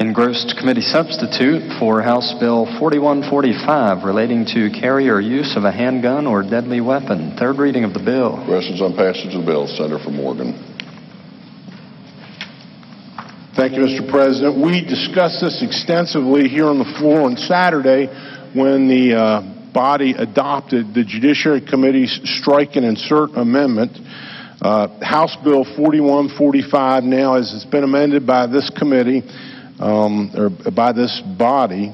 Engrossed committee substitute for House Bill 4145 relating to carry or use of a handgun or deadly weapon. Third reading of the bill. Questions on passage of the bill? Senator from Morgan. Thank you, Mr. President. We discussed this extensively here on the floor on Saturday when the body adopted the Judiciary Committee's strike and insert amendment. House Bill 4145 now, as it's been amended by this committee, or by this body,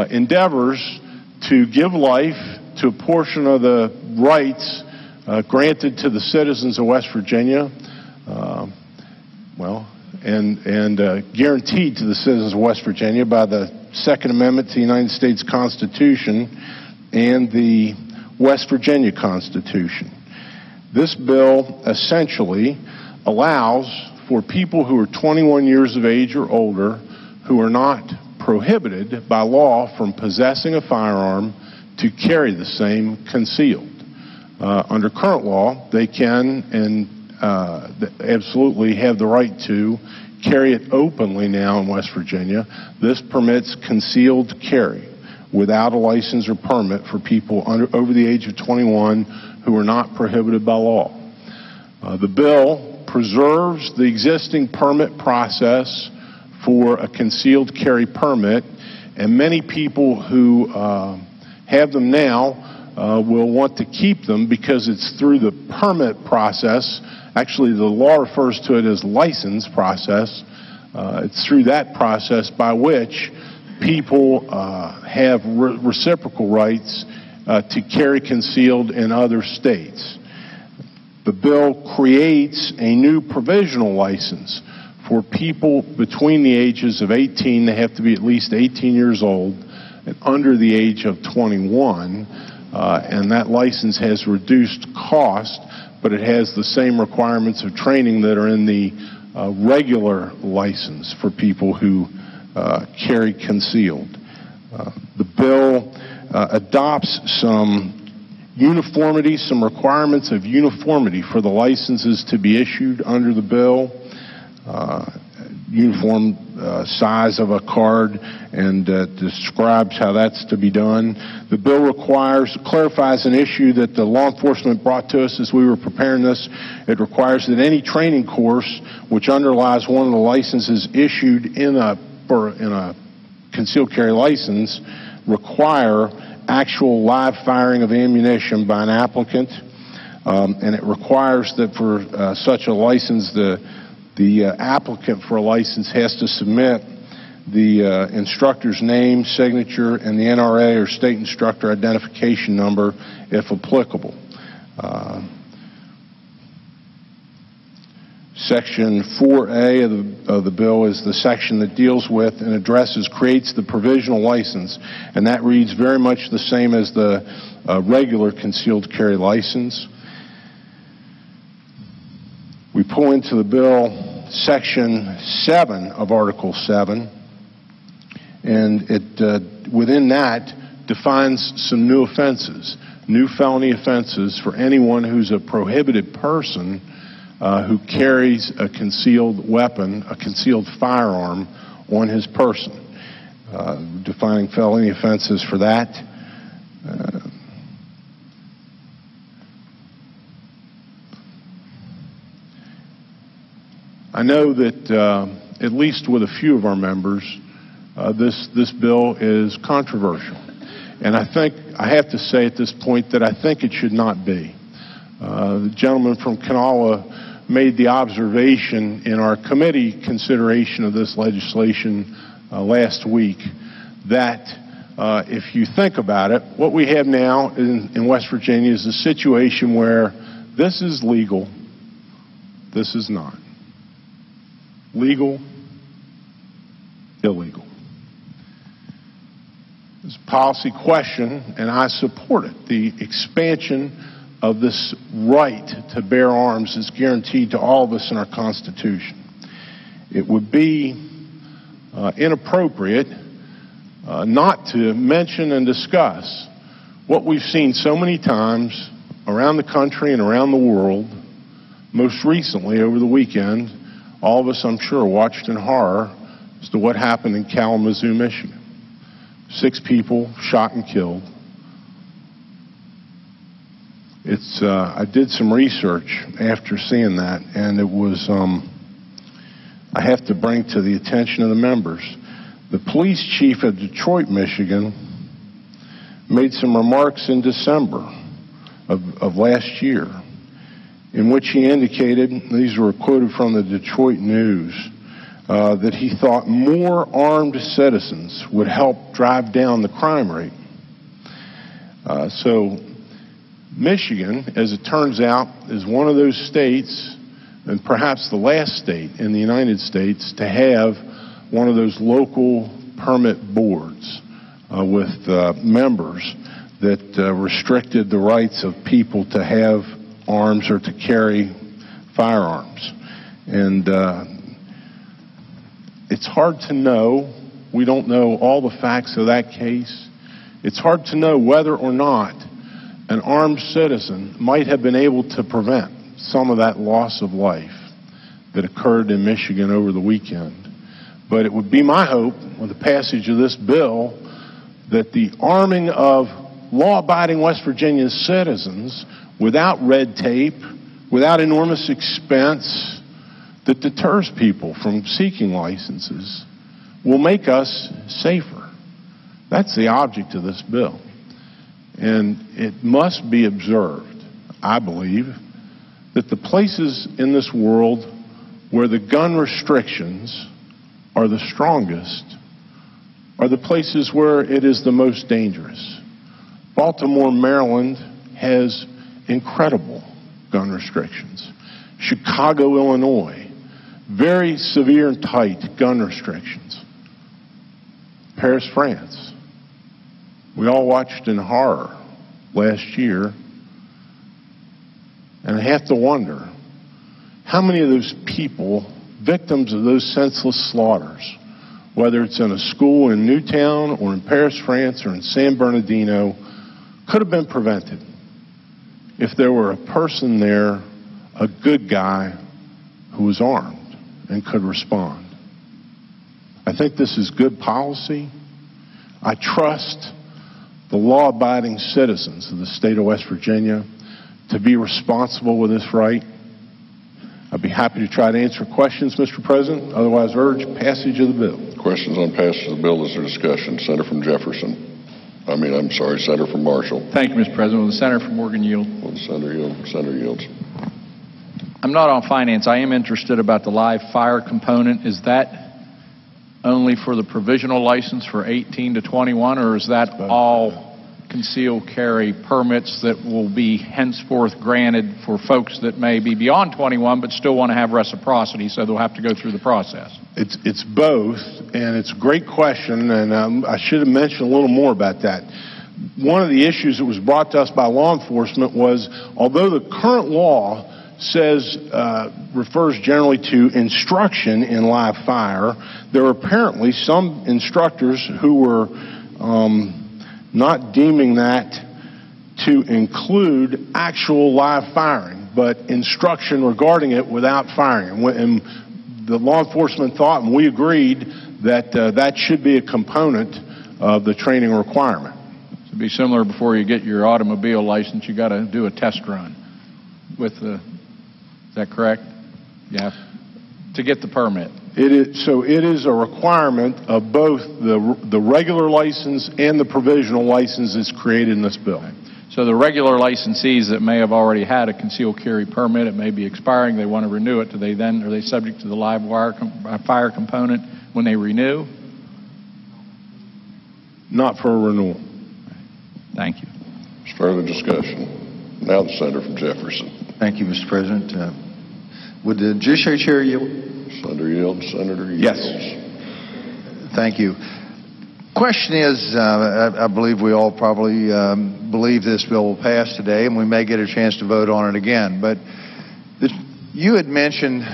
endeavors to give life to a portion of the rights granted to the citizens of West Virginia, and guaranteed to the citizens of West Virginia by the Second Amendment to the United States Constitution and the West Virginia Constitution. This bill essentially allows for people who are 21 years of age or older who are not prohibited by law from possessing a firearm to carry the same concealed. Under current law, they can and absolutely have the right to carry it openly now in West Virginia. This permits concealed carry without a license or permit for people over the age of 21 who are not prohibited by law. The bill preserves the existing permit process for a concealed carry permit, and many people who have them now will want to keep them because it's through the permit process. Actually, the law refers to it as license process. It's through that process by which people have reciprocal rights to carry concealed in other states. The bill creates a new provisional license for people between the ages of 18, they have to be at least 18 years old, and under the age of 21, and that license has reduced cost, but it has the same requirements of training that are in the regular license for people who carry concealed. The bill adopts some uniformity, some requirements of uniformity for the licenses to be issued under the bill, uniform size of a card, and describes how that's to be done. The bill clarifies an issue that the law enforcement brought to us as we were preparing this. It requires that any training course which underlies one of the licenses issued in a concealed carry license require actual live firing of ammunition by an applicant, and it requires that for such a license, the applicant for a license has to submit the instructor's name, signature, and the NRA or state instructor identification number if applicable. Section 4A of the bill is the section that deals with and creates the provisional license, and that reads very much the same as the regular concealed carry license. We pull into the bill Section 7 of Article 7, and it within that defines some new offenses, new felony offenses for anyone who's a prohibited person who carries a concealed weapon, a concealed firearm on his person, defining felony offenses for that. I know that at least with a few of our members, this bill is controversial. And I think I have to say at this point that I think it should not be. The gentleman from Kanawha made the observation in our committee consideration of this legislation last week that if you think about it, what we have now in West Virginia is a situation where this is legal, this is not. Legal, illegal. It's a policy question, and I support it. The expansion of this right to bear arms is guaranteed to all of us in our Constitution. It would be inappropriate not to mention and discuss what we've seen so many times around the country and around the world. Most recently, over the weekend, all of us, I'm sure, watched in horror as to what happened in Kalamazoo, Michigan. 6 people shot and killed. I did some research after seeing that, and it was, I have to bring to the attention of the members. The police chief of Detroit, Michigan, made some remarks in December of last year, in which he indicated, these were quoted from the Detroit News, that he thought more armed citizens would help drive down the crime rate. So Michigan, as it turns out, is one of those states, and perhaps the last state in the United States, to have one of those local permit boards with members that restricted the rights of people to have arms or to carry firearms. And it's hard to know. We don't know all the facts of that case. It's hard to know whether or not an armed citizen might have been able to prevent some of that loss of life that occurred in Michigan over the weekend. But it would be my hope, with the passage of this bill, that the arming of law-abiding West Virginia citizens without red tape, without enormous expense that deters people from seeking licenses, will make us safer. That's the object of this bill. And it must be observed, I believe, that the places in this world where the gun restrictions are the strongest are the places where it is the most dangerous. Baltimore, Maryland has incredible gun restrictions. Chicago, Illinois, very severe and tight gun restrictions. Paris, France. We all watched in horror last year, and I have to wonder, how many of those people, victims of those senseless slaughters, whether it's in a school in Newtown or in Paris, France, or in San Bernardino, could have been prevented if there were a person there, a good guy, who was armed and could respond. I think this is good policy. I trust the law-abiding citizens of the state of West Virginia to be responsible with this right. I'd be happy to try to answer questions, Mr. President. Otherwise, urge passage of the bill. Questions on passage of the bill? Is there discussion? Senator from Jefferson. Senator from Marshall. Thank you, Mr. President. Will the senator from Morgan yield? Will the senator yield? Senator yields. I'm not on finance. I am interested about the live fire component. Is that only for the provisional license for 18 to 21, or is that all concealed carry permits that will be henceforth granted for folks that may be beyond 21 but still want to have reciprocity, so they'll have to go through the process? It's both, and it's a great question, and I should have mentioned a little more about that. One of the issues that was brought to us by law enforcement was, although the current law says, refers generally to instruction in live fire, there are apparently some instructors who were not deeming that to include actual live firing, but instruction regarding it without firing. And the law enforcement thought, and we agreed, that that should be a component of the training requirement. To be similar, before you get your automobile license, you got to do a test run with the. Is that correct? You have to get the permit. So it is a requirement of both the regular license and the provisional license that's created in this bill. Okay. So the regular licensees that may have already had a concealed carry permit, it may be expiring, they want to renew it. Are they subject to the live fire component when they renew? Not for a renewal. Thank you. Further discussion. Now the senator from Jefferson. Thank you, Mr. President. Would the Judiciary Chair yield? Senator yields. Senator yields. Yes. Thank you. Question is, I believe we all probably believe this bill will pass today, and we may get a chance to vote on it again. But you had mentioned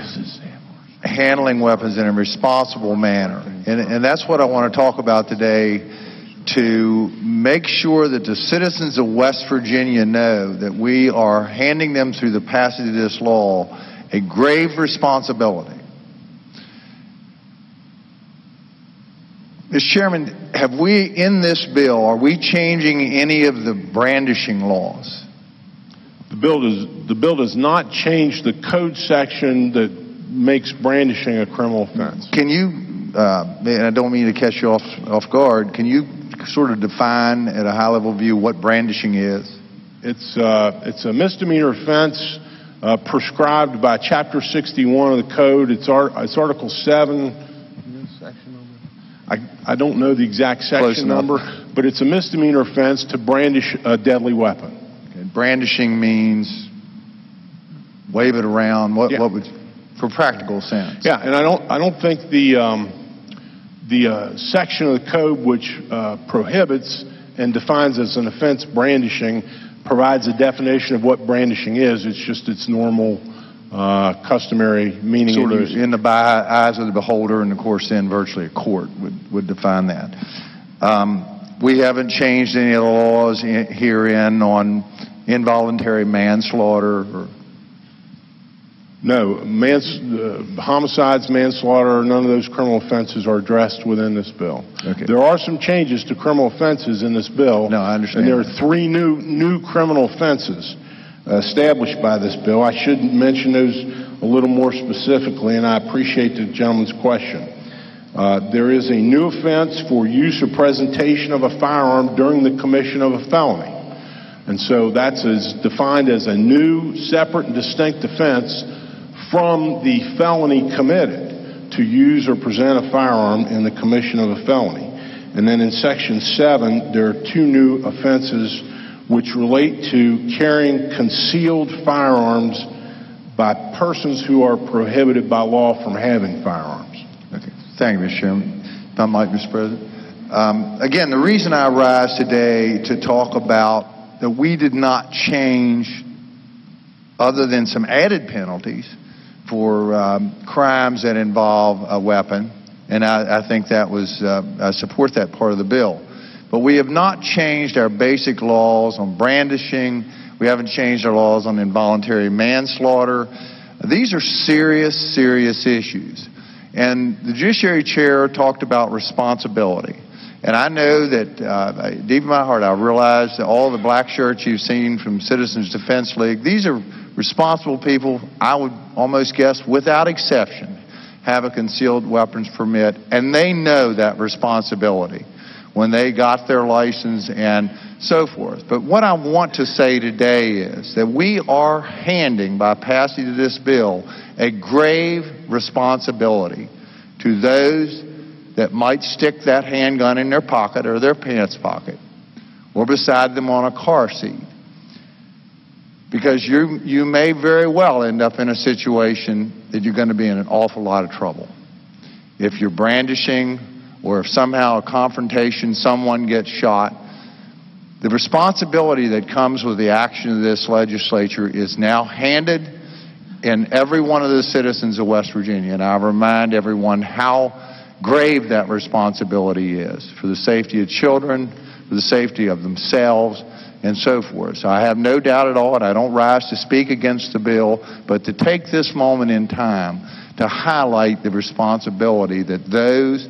handling weapons in a responsible manner, and that's what I want to talk about today, to make sure that the citizens of West Virginia know that we are handing them, through the passage of this law, a grave responsibility. Mr. Chairman, have we, in this bill, are we changing any of the brandishing laws? The bill does not change the code section that makes brandishing a criminal offense. Can you, and I don't mean to catch you off guard, can you sort of define at a high-level view what brandishing is? It's a misdemeanor offense prescribed by Chapter 61 of the Code. It's Article 7. I don't know the exact section number, but it's a misdemeanor offense to brandish a deadly weapon. Okay. Brandishing means wave it around. What would, for practical sense? Yeah, and I don't think the section of the code which prohibits and defines as an offense brandishing provides a definition of what brandishing is. It's just its normal, customary meaning. Sort of in the eyes of the beholder, and of course then virtually a court would define that. We haven't changed any of the laws herein on involuntary manslaughter or... No, homicides, manslaughter, none of those criminal offenses are addressed within this bill. Okay. There are some changes to criminal offenses in this bill. No, I understand. And there are 3 new criminal offenses established by this bill. I should mention those a little more specifically, and I appreciate the gentleman's question. There is a new offense for use or presentation of a firearm during the commission of a felony. And so that's defined as a new, separate, and distinct offense from the felony committed to use or present a firearm in the commission of a felony. And then in Section 7, there are 2 new offenses which relate to carrying concealed firearms by persons who are prohibited by law from having firearms. Okay. Thank you, Mr. Chairman. If I might, Mr. President. Again, the reason I rise today to talk about that we did not change, other than some added penalties, for crimes that involve a weapon, and I think that was, I support that part of the bill. But we have not changed our basic laws on brandishing. We haven't changed our laws on involuntary manslaughter. These are serious, serious issues. And the Judiciary Chair talked about responsibility. And I know that deep in my heart, I realize that all the black shirts you've seen from Citizens Defense League, these are responsible people, I would almost guess, without exception, have a concealed weapons permit, and they know that responsibility when they got their license and so forth. But what I want to say today is that we are handing, by passage of this bill, a grave responsibility to those that might stick that handgun in their pocket or their pants pocket or beside them on a car seat. Because you may very well end up in a situation that you're going to be in an awful lot of trouble. If you're brandishing or if somehow a confrontation, someone gets shot, the responsibility that comes with the action of this legislature is now handed in every one of the citizens of West Virginia. And I remind everyone how grave that responsibility is for the safety of children, for the safety of themselves, and so forth. So I have no doubt at all, and I don't rise to speak against the bill, but to take this moment in time to highlight the responsibility that those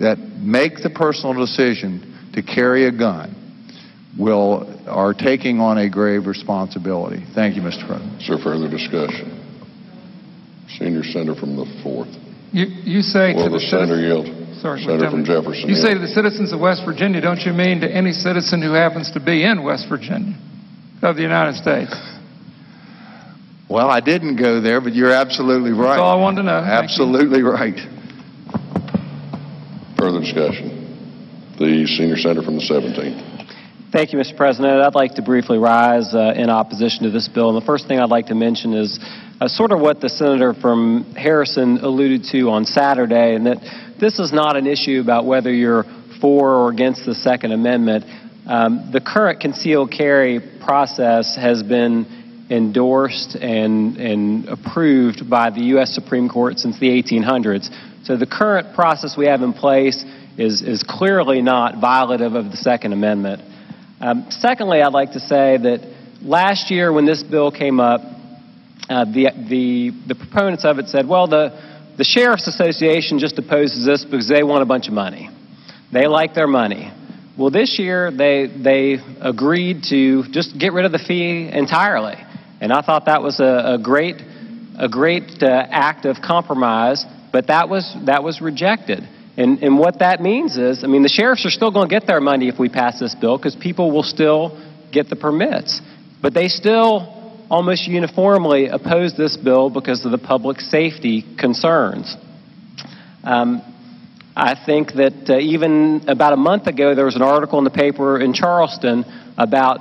that make the personal decision to carry a gun are taking on a grave responsibility. Thank you, Mr. President. Is there further discussion? Senior Senator from the 4th. You say well, to the Senator yield. Sorry, Senator from Jefferson. You say to the citizens of West Virginia, don't you mean to any citizen who happens to be in West Virginia of the United States? Well, I didn't go there, but you're absolutely right. That's all I wanted to know. Absolutely right. Further discussion. The Senior Senator from the 17th. Thank you, Mr. President. I'd like to briefly rise in opposition to this bill. And the first thing I'd like to mention is sort of what the senator from Harrison alluded to on Saturday, and that this is not an issue about whether you're for or against the Second Amendment. The current concealed carry process has been endorsed and approved by the U.S. Supreme Court since the 1800s. So the current process we have in place is clearly not violative of the Second Amendment. Secondly, I'd like to say that last year when this bill came up, the proponents of it said, well, the Sheriff's Association just opposes this because they want a bunch of money. They like their money. Well, this year they agreed to just get rid of the fee entirely, and I thought that was a great act of compromise. But that was rejected, and what that means is, I mean, the sheriffs are still going to get their money if we pass this bill because people will still get the permits, but they still almost uniformly oppose this bill because of the public safety concerns. I think that even about a month ago, there was an article in the paper in Charleston about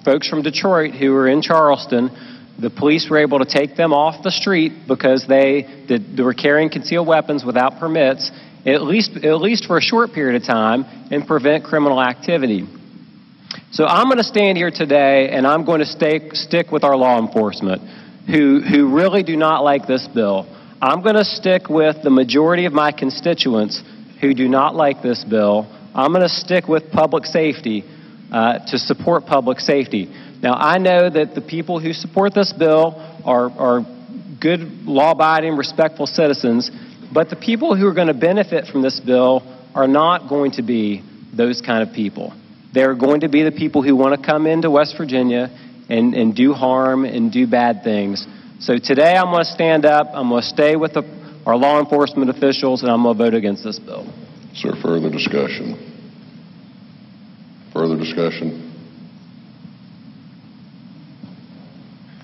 folks from Detroit who were in Charleston. The police were able to take them off the street because they were carrying concealed weapons without permits, at least for a short period of time, and prevent criminal activity. So I'm going to stand here today, and I'm going to stick with our law enforcement who really do not like this bill. I'm going to stick with the majority of my constituents who do not like this bill. I'm going to stick with public safety to support public safety. Now, I know that the people who support this bill are good, law-abiding, respectful citizens, but the people who are going to benefit from this bill are not going to be those kind of people. They're going to be the people who want to come into West Virginia and do harm and do bad things. So today I'm going to stand up, I'm going to stay with our law enforcement officials, and I'm going to vote against this bill. Sir, further discussion? Further discussion?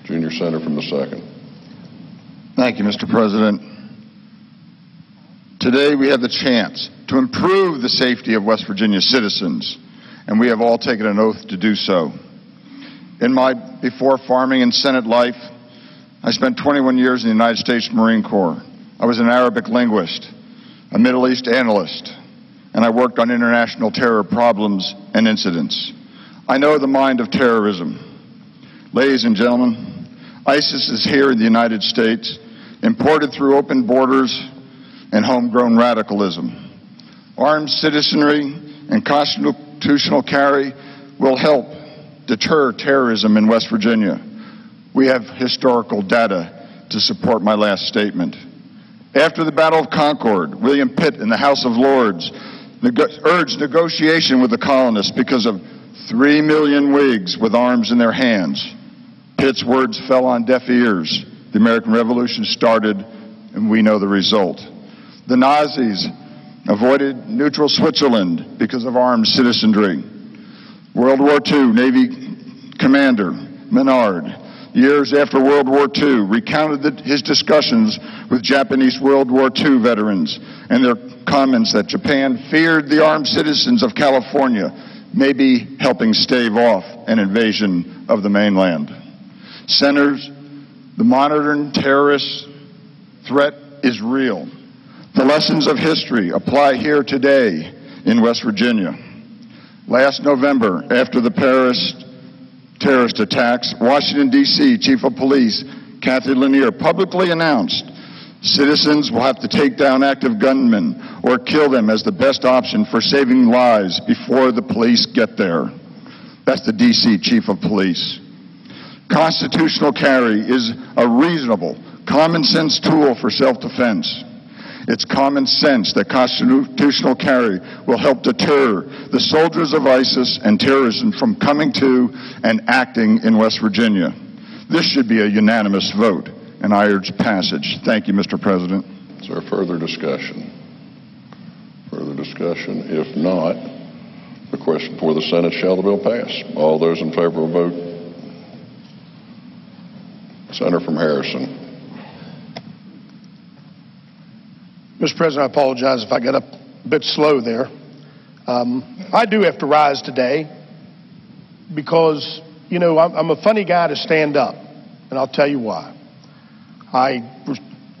Junior Senator from the 2nd. Thank you, Mr. President. Today we have the chance to improve the safety of West Virginia citizens, and we have all taken an oath to do so. In my before farming and Senate life, I spent 21 years in the United States Marine Corps. I was an Arabic linguist, a Middle East analyst, and I worked on international terror problems and incidents. I know the mind of terrorism. Ladies and gentlemen, ISIS is here in the United States, imported through open borders and homegrown radicalism. Armed citizenry and constitutional carry will help deter terrorism in West Virginia. We have historical data to support my last statement. After the Battle of Concord, William Pitt in the House of Lords urged negotiation with the colonists because of 3 million Whigs with arms in their hands. Pitt's words fell on deaf ears. The American Revolution started, and we know the result. The Nazis avoided neutral Switzerland because of armed citizenry. World War II Navy Commander Menard, years after World War II, recounted his discussions with Japanese World War II veterans and their comments that Japan feared the armed citizens of California, maybe helping stave off an invasion of the mainland. Senators, the modern terrorist threat is real. The lessons of history apply here today in West Virginia. Last November, after the Paris terrorist attacks, Washington, D.C. Chief of Police Kathy Lanier publicly announced citizens will have to take down active gunmen or kill them as the best option for saving lives before the police get there. That's the D.C. Chief of Police. Constitutional carry is a reasonable, common-sense tool for self-defense. It's common sense that constitutional carry will help deter the soldiers of ISIS and terrorism from coming to and acting in West Virginia. This should be a unanimous vote, and I urge passage. Thank you, Mr. President. Is there further discussion? Further discussion? If not, the question before the Senate, shall the bill pass? All those in favor will vote. Senator from Harrison. Mr. President, I apologize if I got up a bit slow there. I do have to rise today because, you know, I'm a funny guy to stand up, and I'll tell you why. I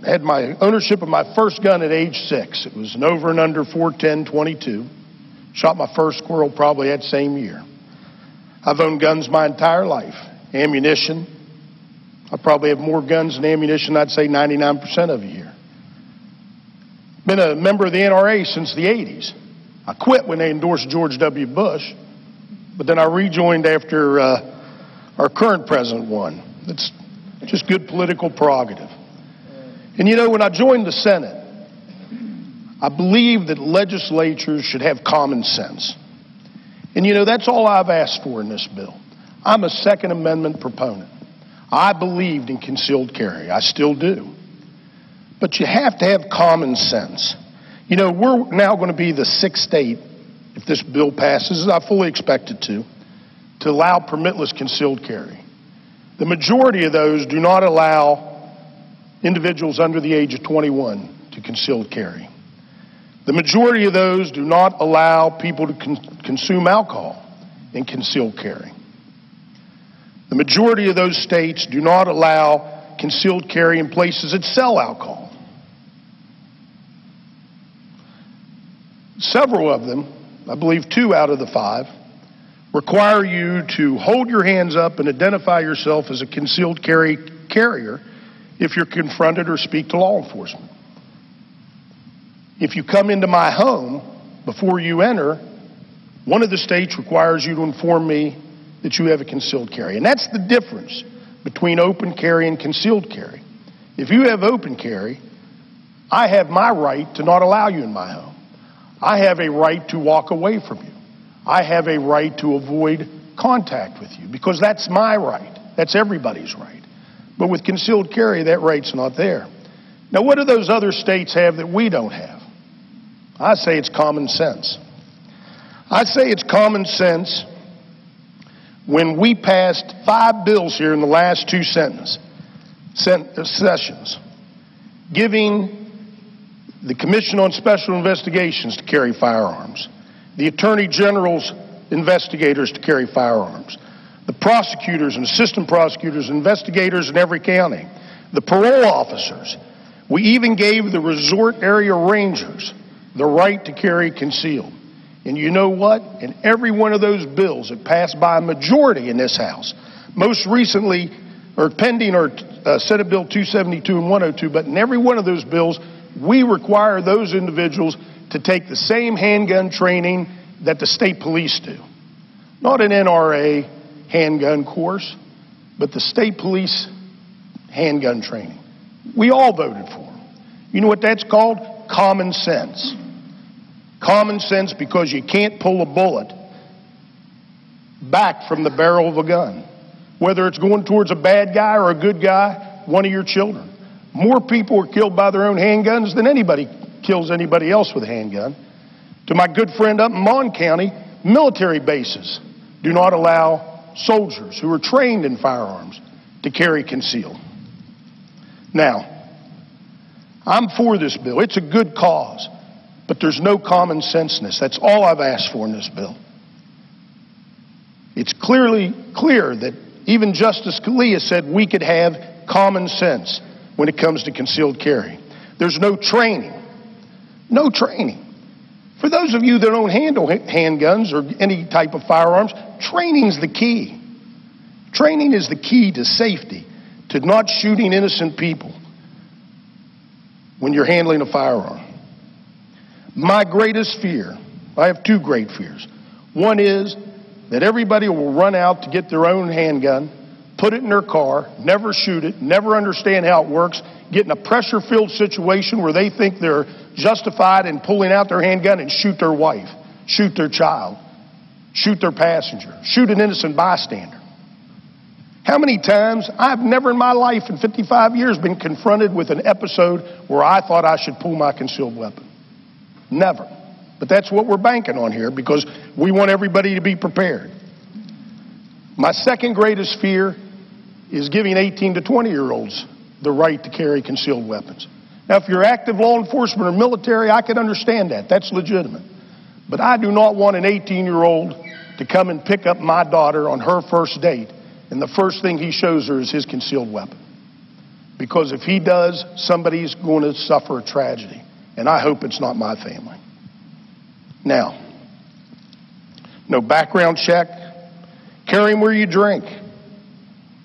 had my ownership of my first gun at age 6. It was an over and under 410-22. Shot my first squirrel probably that same year. I've owned guns my entire life. Ammunition. I probably have more guns than ammunition, I'd say 99% of a year. Been a member of the NRA since the 80s. I quit when they endorsed George W. Bush, but then I rejoined after our current president won. It's just good political prerogative. And you know, when I joined the Senate, I believe that legislatures should have common sense. And that's all I've asked for in this bill. I'm a Second Amendment proponent. I believed in concealed carry. I still do. But you have to have common sense. We're now going to be the sixth state, if this bill passes, as I fully expect it to allow permitless concealed carry. The majority of those do not allow individuals under the age of 21 to concealed carry. The majority of those do not allow people to consume alcohol in concealed carry. The majority of those states do not allow concealed carry in places that sell alcohol. Several of them, I believe 2 out of the 5, require you to hold your hands up and identify yourself as a concealed carry carrier if you're confronted or speak to law enforcement. If you come into my home before you enter, one of the states requires you to inform me that you have a concealed carry. And that's the difference between open carry and concealed carry. If you have open carry, I have my right to not allow you in my home. I have a right to walk away from you. I have a right to avoid contact with you because that's my right. That's everybody's right. But with concealed carry, that right's not there. Now, what do those other states have that we don't have? I say it's common sense. I say it's common sense when we passed 5 bills here in the last 2 sessions, giving the Commission on Special Investigations to carry firearms, the Attorney General's investigators to carry firearms, the prosecutors and assistant prosecutors, investigators in every county, the parole officers. We even gave the resort area rangers the right to carry concealed. And you know what? In every one of those bills that passed by a majority in this House, most recently, or pending, or Senate Bill 272 and 102, but in every one of those bills, we require those individuals to take the same handgun training that the state police do. Not an NRA handgun course, but the state police handgun training. We all voted for them. You know what that's called? Common sense. Common sense, because you can't pull a bullet back from the barrel of a gun. Whether it's going towards a bad guy or a good guy, one of your children. More people are killed by their own handguns than anybody kills anybody else with a handgun. To my good friend up in Mon County, military bases do not allow soldiers who are trained in firearms to carry concealed. Now, I'm for this bill. It's a good cause, but there's no common sense in this. That's all I've asked for in this bill. It's clear that even Justice Scalia said we could have common sense when it comes to concealed carry. There's no training. No training. For those of you that don't handle handguns or any type of firearms, training's the key. Training is the key to safety, to not shooting innocent people when you're handling a firearm. My greatest fear, I have 2 great fears. One is that everybody will run out to get their own handgun, put it in their car, never shoot it, never understand how it works, get in a pressure-filled situation where they think they're justified in pulling out their handgun and shoot their wife, shoot their child, shoot their passenger, shoot an innocent bystander. How many times, I've never in my life in 55 years been confronted with an episode where I thought I should pull my concealed weapon. Never. But that's what we're banking on here because we want everybody to be prepared. My second greatest fear is giving 18 to 20-year-olds the right to carry concealed weapons. Now, if you're active law enforcement or military, I can understand that. That's legitimate. But I do not want an 18-year-old to come and pick up my daughter on her first date, and the first thing he shows her is his concealed weapon. Because if he does, somebody's going to suffer a tragedy, and I hope it's not my family. Now, no background check, carrying where you drink,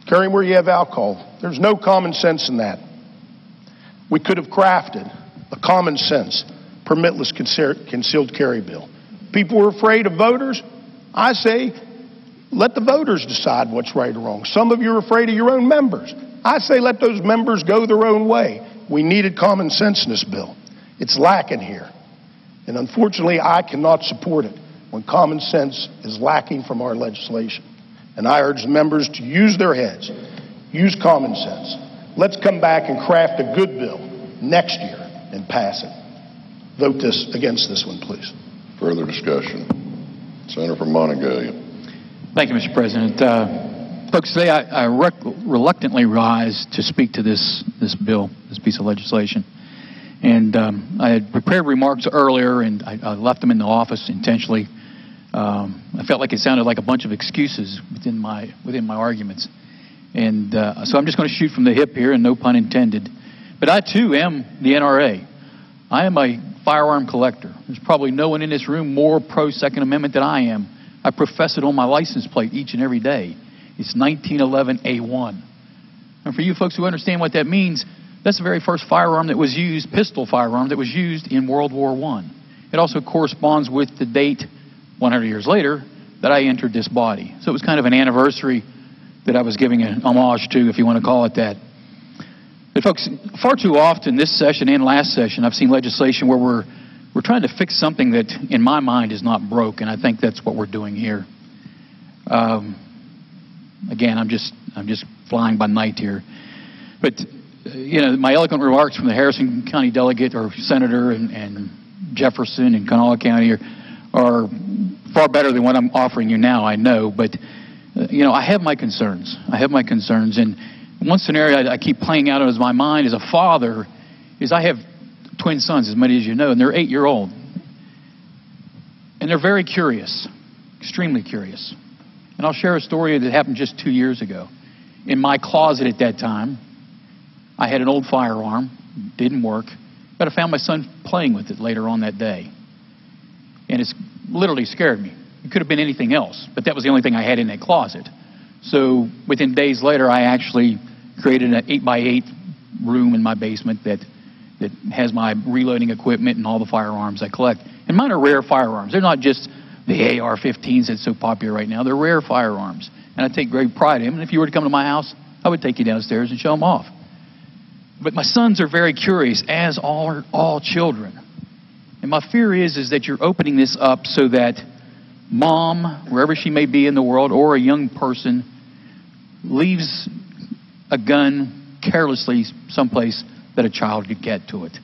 carrying where you have alcohol. There's no common sense in that. We could have crafted a common sense, permitless concealed carry bill. People are afraid of voters. I say, let the voters decide what's right or wrong. Some of you are afraid of your own members. I say, let those members go their own way. We needed common sense in this bill. It's lacking here. And unfortunately, I cannot support it when common sense is lacking from our legislation. And I urge members to use their heads, use common sense. Let's come back and craft a good bill next year and pass it. Vote against this one, please. Further discussion. Senator from Montague. Thank you, Mr. President. Folks, today I reluctantly rise to speak to this bill, this piece of legislation. And I had prepared remarks earlier, and I left them in the office intentionally. I felt like it sounded like a bunch of excuses within my arguments. And so I'm just going to shoot from the hip here, and no pun intended. But I, too, am the NRA. I am a firearm collector. There's probably no one in this room more pro-Second Amendment than I am. I profess it on my license plate each and every day. It's 1911A1. And for you folks who understand what that means, that's the very first firearm that was used, pistol firearm, that was used in World War I. It also corresponds with the date, 100 years later, that I entered this body. So it was kind of an anniversary that I was giving an homage to, if you want to call it that. But folks, far too often this session and last session, I've seen legislation where we're trying to fix something that, in my mind, is not broke, and I think that's what we're doing here. Again, I'm just flying by night here. But you know, my eloquent remarks from the Harrison County delegate or senator and Jefferson and Kanawha County are far better than what I'm offering you now, I know. But you know, I have my concerns. And one scenario I keep playing out in my mind as a father is I have twin sons, as many as you know, and they're 8-year-old. And they're very curious, extremely curious. And I'll share a story that happened just 2 years ago. In my closet at that time, I had an old firearm, didn't work, but I found my son playing with it later on that day. And it's literally scared me. It could have been anything else, but that was the only thing I had in that closet. So within days later, I actually created an 8x8 room in my basement that has my reloading equipment and all the firearms I collect. And mine are rare firearms. They're not just the AR-15s that's so popular right now. They're rare firearms, and I take great pride in them. And if you were to come to my house, I would take you downstairs and show them off. But my sons are very curious, as are all children. And my fear is that you're opening this up so that mom, wherever she may be in the world, or a young person, leaves a gun carelessly someplace that a child could get to it.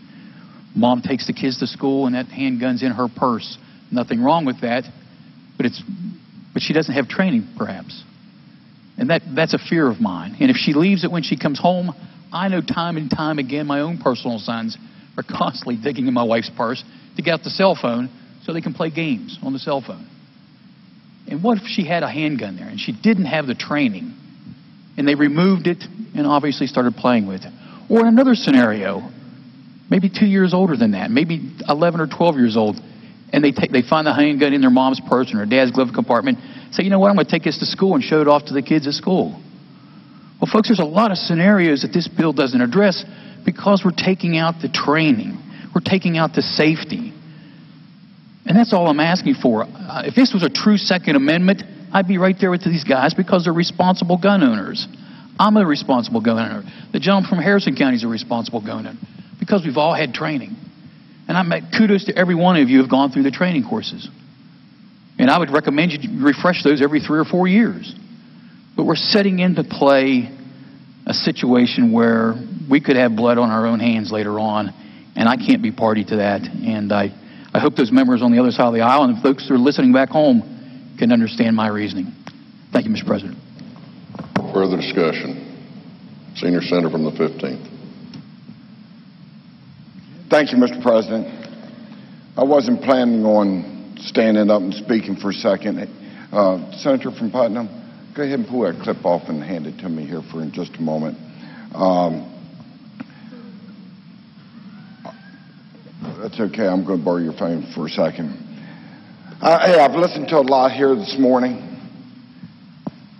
Mom takes the kids to school and that handgun's in her purse. Nothing wrong with that, but she doesn't have training, perhaps. And that's a fear of mine. And if she leaves it when she comes home, I know time and time again my own personal sons are constantly digging in my wife's purse to get out the cell phone so they can play games on the cell phone. And what if she had a handgun there and she didn't have the training and they removed it and obviously started playing with it? Or in another scenario, maybe 2 years older than that, maybe 11 or 12 years old, and they find the handgun in their mom's purse or her dad's glove compartment, say, you know what, I'm going to take this to school and show it off to the kids at school. Well, folks, there's a lot of scenarios that this bill doesn't address because we're taking out the training. We're taking out the safety. And that's all I'm asking for. If this was a true Second Amendment, I'd be right there with these guys because they're responsible gun owners. I'm a responsible gun owner. The gentleman from Harrison County is a responsible gun owner because we've all had training. And kudos to every one of you who have gone through the training courses. And I would recommend you refresh those every 3 or 4 years. But we're setting into play a situation where we could have blood on our own hands later on, and I can't be party to that. And I hope those members on the other side of the aisle and folks who are listening back home can understand my reasoning. Thank you, Mr. President. Further discussion. Senior Senator from the 15th. Thank you, Mr. President. I wasn't planning on standing up and speaking for a second. Senator from Putnam, go ahead and pull that clip off and hand it to me here for just a moment. That's okay. I'm going to borrow your phone for a second. Hey, I've listened to a lot here this morning,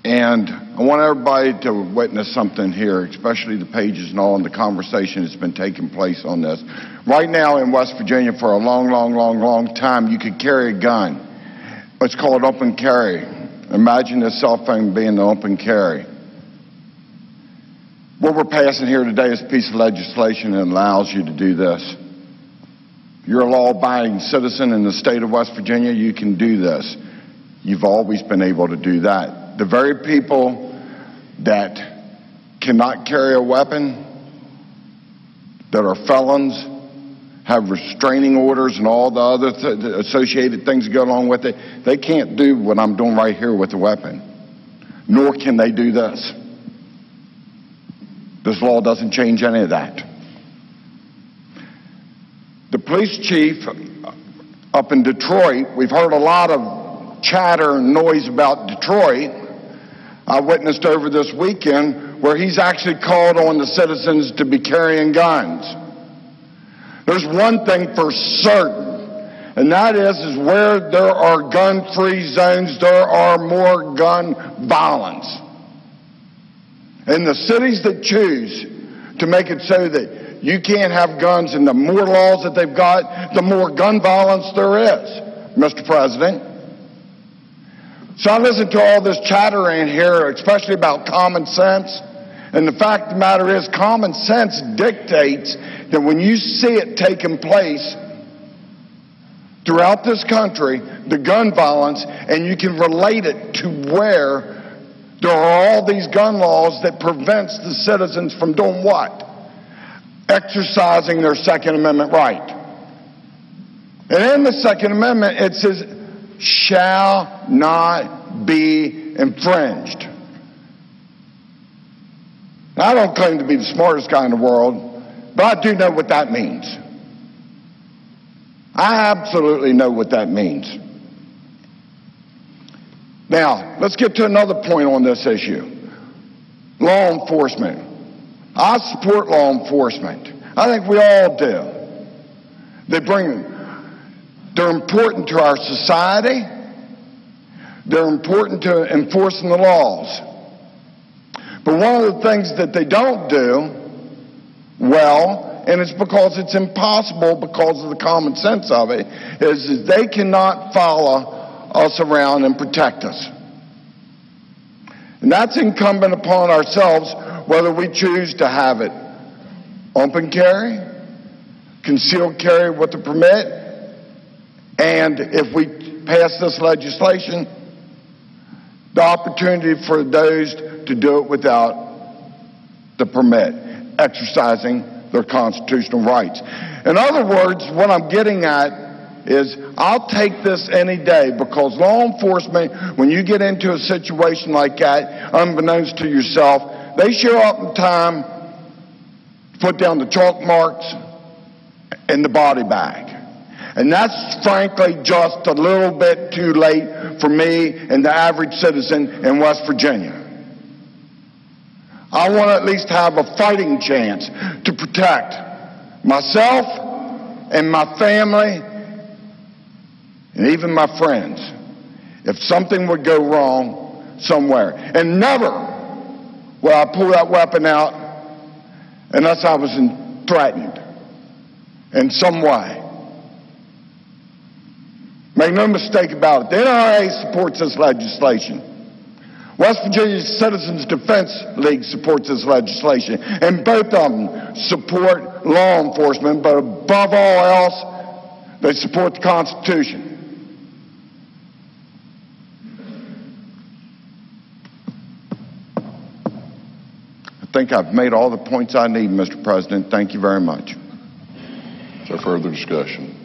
and I want everybody to witness something here, especially the pages and all, and the conversation that's been taking place on this. Right now in West Virginia, for a long time, you could carry a gun. It's called open carry. Imagine a cell phone being an open carry. What we're passing here today is a piece of legislation that allows you to do this. you're a law-abiding citizen in the state of West Virginia, you can do this. You've always been able to do that. The very people that cannot carry a weapon, that are felons, have restraining orders and all the other associated things that go along with it, they can't do what I'm doing right here with a weapon. Nor can they do this. This law doesn't change any of that. The police chief up in Detroit, we've heard a lot of chatter and noise about Detroit. I witnessed over this weekend where he's actually called on the citizens to be carrying guns. There's one thing for certain, and that is where there are gun-free zones, there are more gun violence. And the cities that choose to make it so that you can't have guns, and the more laws that they've got, the more gun violence there is, Mr. President. So I listen to all this chatter in here, especially about common sense. And the fact of the matter is, common sense dictates that when you see it taking place throughout this country, the gun violence, and you can relate it to where there are all these gun laws that prevents the citizens from doing what? Exercising their Second Amendment right. And in the Second Amendment, it says, shall not be infringed. Now, I don't claim to be the smartest guy in the world, but I do know what that means. I absolutely know what that means. Now, let's get to another point on this issue. Law enforcement. I support law enforcement. I think we all do. They're important to our society. They're important to enforcing the laws. But one of the things that they don't do well, and it's because it's impossible because of the common sense of it, is they cannot follow us around and protect us. And that's incumbent upon ourselves, whether we choose to have it open carry, concealed carry with a permit, and if we pass this legislation, the opportunity for those to do it without the permit, exercising their constitutional rights. In other words, what I'm getting at is I'll take this any day, because law enforcement, when you get into a situation like that, unbeknownst to yourself, they show up in time to put down the chalk marks and the body bag. And that's frankly just a little bit too late for me and the average citizen in West Virginia. I want to at least have a fighting chance to protect myself and my family and even my friends if something would go wrong somewhere. And never will I pull that weapon out unless I was threatened in some way. Make no mistake about it, the NRA supports this legislation. West Virginia Citizens Defense League supports this legislation, and both of them support law enforcement, but above all else, they support the Constitution. I think I've made all the points I need, Mr. President. Thank you very much. Is there further discussion?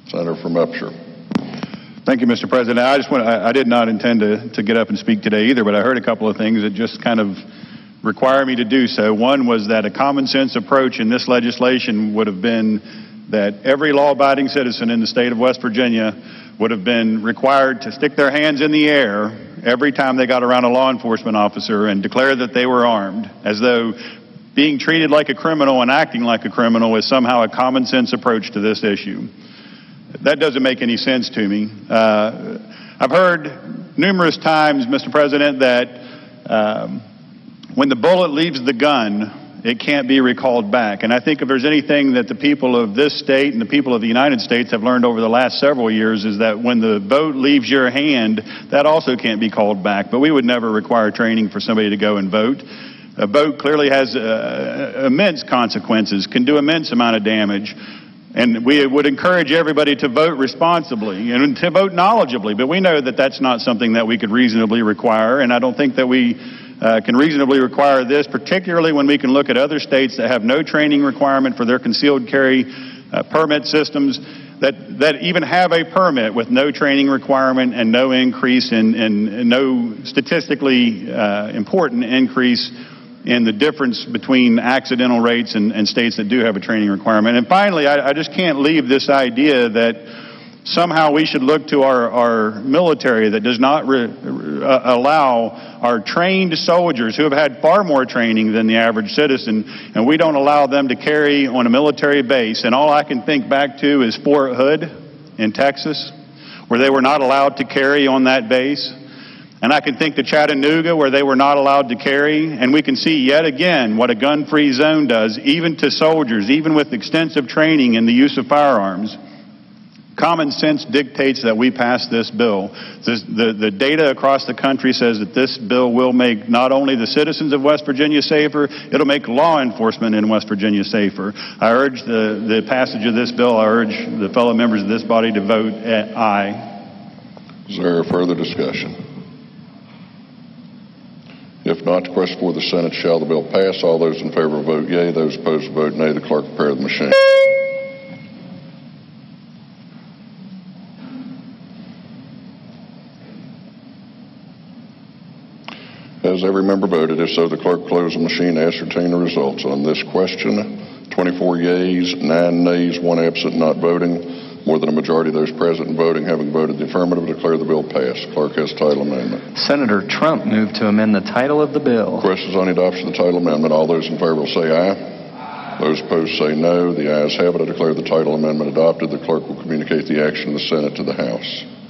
Senator from Upshur. Thank you, Mr. President. I did not intend to get up and speak today either, but I heard a couple of things that just kind of require me to do so. One was that a common sense approach in this legislation would have been that every law-abiding citizen in the state of West Virginia would have been required to stick their hands in the air every time they got around a law enforcement officer and declare that they were armed, as though being treated like a criminal and acting like a criminal is somehow a common sense approach to this issue. That doesn't make any sense to me. I've heard numerous times, Mr. President, that when the bullet leaves the gun, it can't be recalled back. And I think if there's anything that the people of this state and the people of the United States have learned over the last several years is that when the vote leaves your hand, that also can't be called back. But we would never require training for somebody to go and vote. A vote clearly has immense consequences, can do immense amount of damage. And we would encourage everybody to vote responsibly and to vote knowledgeably, but we know that that's not something that we could reasonably require, and I don't think that we can reasonably require this, particularly when we can look at other states that have no training requirement for their concealed carry permit systems, that even have a permit with no training requirement and no increase in no statistically important increase in the difference between accidental rates and states that do have a training requirement. And finally, I just can't leave this idea that somehow we should look to our military that does not allow our trained soldiers who have had far more training than the average citizen, and we don't allow them to carry on a military base. And all I can think back to is Fort Hood in Texas, where they were not allowed to carry on that base. And I can think to Chattanooga, where they were not allowed to carry. And we can see yet again what a gun-free zone does, even to soldiers, even with extensive training in the use of firearms. Common sense dictates that we pass this bill. The data across the country says that this bill will make not only the citizens of West Virginia safer, it'll make law enforcement in West Virginia safer. I urge the passage of this bill. I urge the fellow members of this body to vote aye. Is there further discussion? If not, the question for the Senate, shall the bill pass? All those in favor vote yea. Those opposed vote nay. The clerk prepare the machine. Has every member voted? If so, the clerk close the machine to ascertain the results. On this question, 24 yeas, 9 nays, 1 absent, not voting. More than a majority of those present and voting having voted the affirmative declare the bill passed. Clerk has title amendment. Senator Trump moved to amend the title of the bill. Questions on the adoption of the title amendment? All those in favor will say aye. Those opposed say no. The ayes have it. I declare the title amendment adopted. The clerk will communicate the action of the Senate to the House.